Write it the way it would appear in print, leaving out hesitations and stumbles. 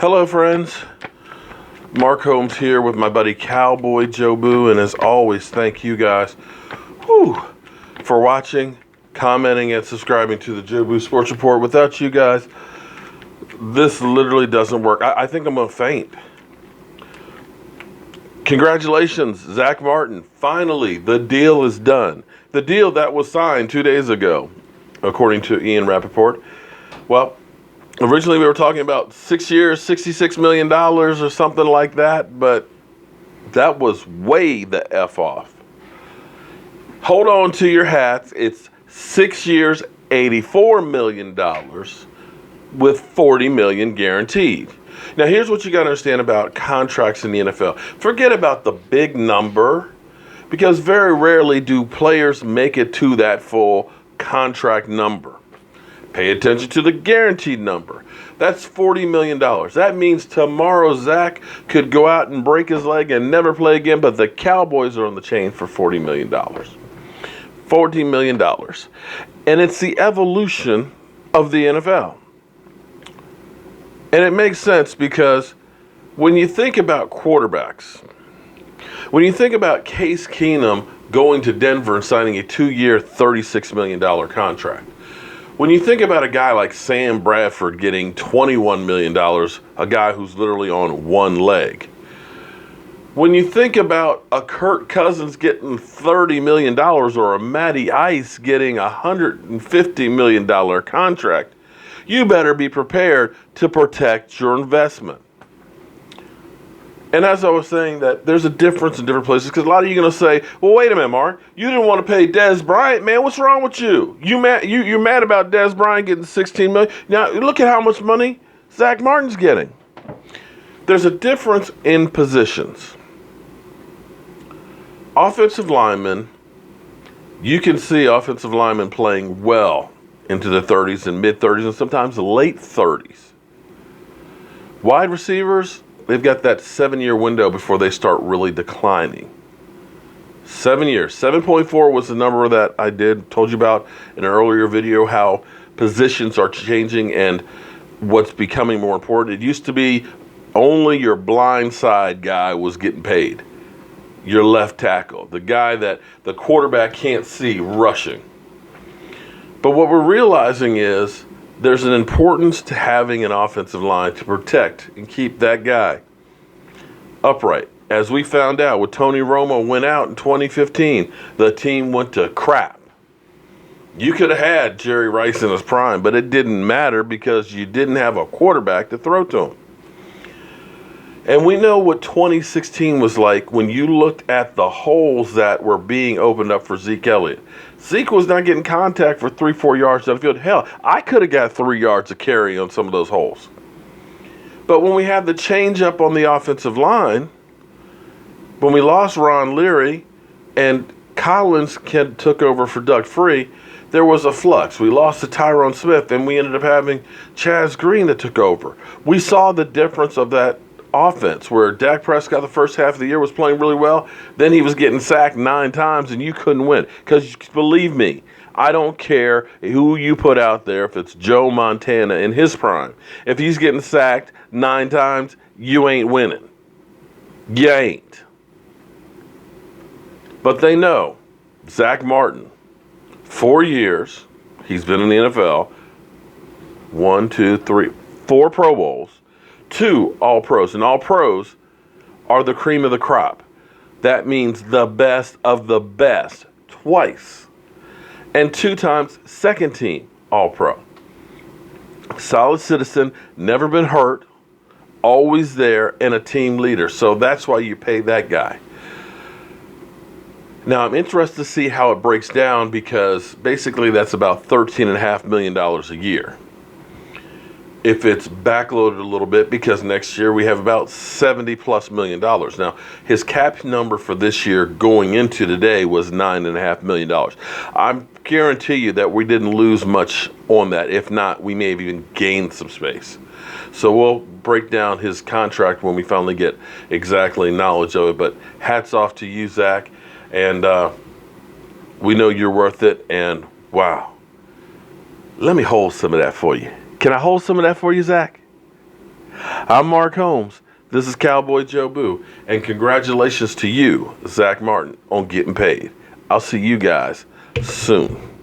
Hello, friends. Mark Holmes here with my buddy Cowboy Joe Boo, and as always, thank you guys for watching, commenting, and subscribing to the Joe Boo Sports Report. Without you guys, this literally doesn't work. I think I'm going to faint. Congratulations, Zack Martin. Finally, the deal is done. The deal that was signed 2 days ago, according to Ian Rappaport. Well, originally we were talking about 6 years, $66 million or something like that, but that was way the F off. Hold on to your hats. It's 6 years, $84 million with $40 million guaranteed. Now, here's what you got to understand about contracts in the NFL. Forget about the big number, because very rarely do players make it to that full contract number. Pay attention to the guaranteed number. That's $40 million. That means tomorrow Zach could go out and break his leg and never play again, but the Cowboys are on the chain for $40 million. $40 million. And it's the evolution of the NFL. And it makes sense because when you think about quarterbacks, when you think about Case Keenum going to Denver and signing a 2-year, $36 million contract, when you think about a guy like Sam Bradford getting $21 million, a guy who's literally on one leg, when you think about a Kirk Cousins getting $30 million or a Matty Ice getting a $150 million contract, you better be prepared to protect your investment. And as I was saying, that there's a difference in different places, because a lot of you are going to say, well, wait a minute, Mark, you didn't want to pay Dez Bryant, man. What's wrong with you? You're mad about Dez Bryant getting $16 million. Now, look at how much money Zack Martin's getting. There's a difference in positions. Offensive linemen, you can see offensive linemen playing well into the 30s and mid-30s and sometimes late 30s. Wide receivers, they've got that 7-year window before they start really declining. 7 years. 7.4 was the number that I told you about in an earlier video, how positions are changing and what's becoming more important. It used to be only your blind side guy was getting paid. Your left tackle, the guy that the quarterback can't see rushing. But what we're realizing is there's an importance to having an offensive line to protect and keep that guy upright. As we found out when Tony Romo went out in 2015, the team went to crap. You could have had Jerry Rice in his prime, but it didn't matter because you didn't have a quarterback to throw to him. And we know what 2016 was like when you looked at the holes that were being opened up for Zeke Elliott. Zeke was not getting contact for 3-4 yards down the field. Hell, I could have got 3 yards of carry on some of those holes. But when we had the change up on the offensive line, when we lost Ron Leary and Collins took over for Doug Free, there was a flux. We lost to Tyrone Smith, and we ended up having Chaz Green that took over. We saw the difference of that offense where Dak Prescott the first half of the year was playing really well. Then he was getting sacked 9 times and you couldn't win. Because believe me, I don't care who you put out there, if it's Joe Montana in his prime. If he's getting sacked 9 times, you ain't winning. You ain't. But they know Zack Martin, 4 years, he's been in the NFL, 1, 2, 3, 4 Pro Bowls, 2 All-Pros, and All-Pros are the cream of the crop. That means the best of the best twice. And 2 times second team All-Pro. Solid citizen, never been hurt, always there, and a team leader. So that's why you pay that guy. Now, I'm interested to see how it breaks down, because basically that's about $13.5 million a year. If it's backloaded a little bit, because next year we have about $70+ million. Now, his cap number for this year going into today was $9.5 million. I guarantee you that we didn't lose much on that. If not, we may have even gained some space. So we'll break down his contract when we finally get exactly knowledge of it. But hats off to you, Zach. And we know you're worth it. And wow, let me hold some of that for you. Can I hold some of that for you, Zach? I'm Mark Holmes. This is Cowboy Joe Boo. And congratulations to you, Zack Martin, on getting paid. I'll see you guys soon.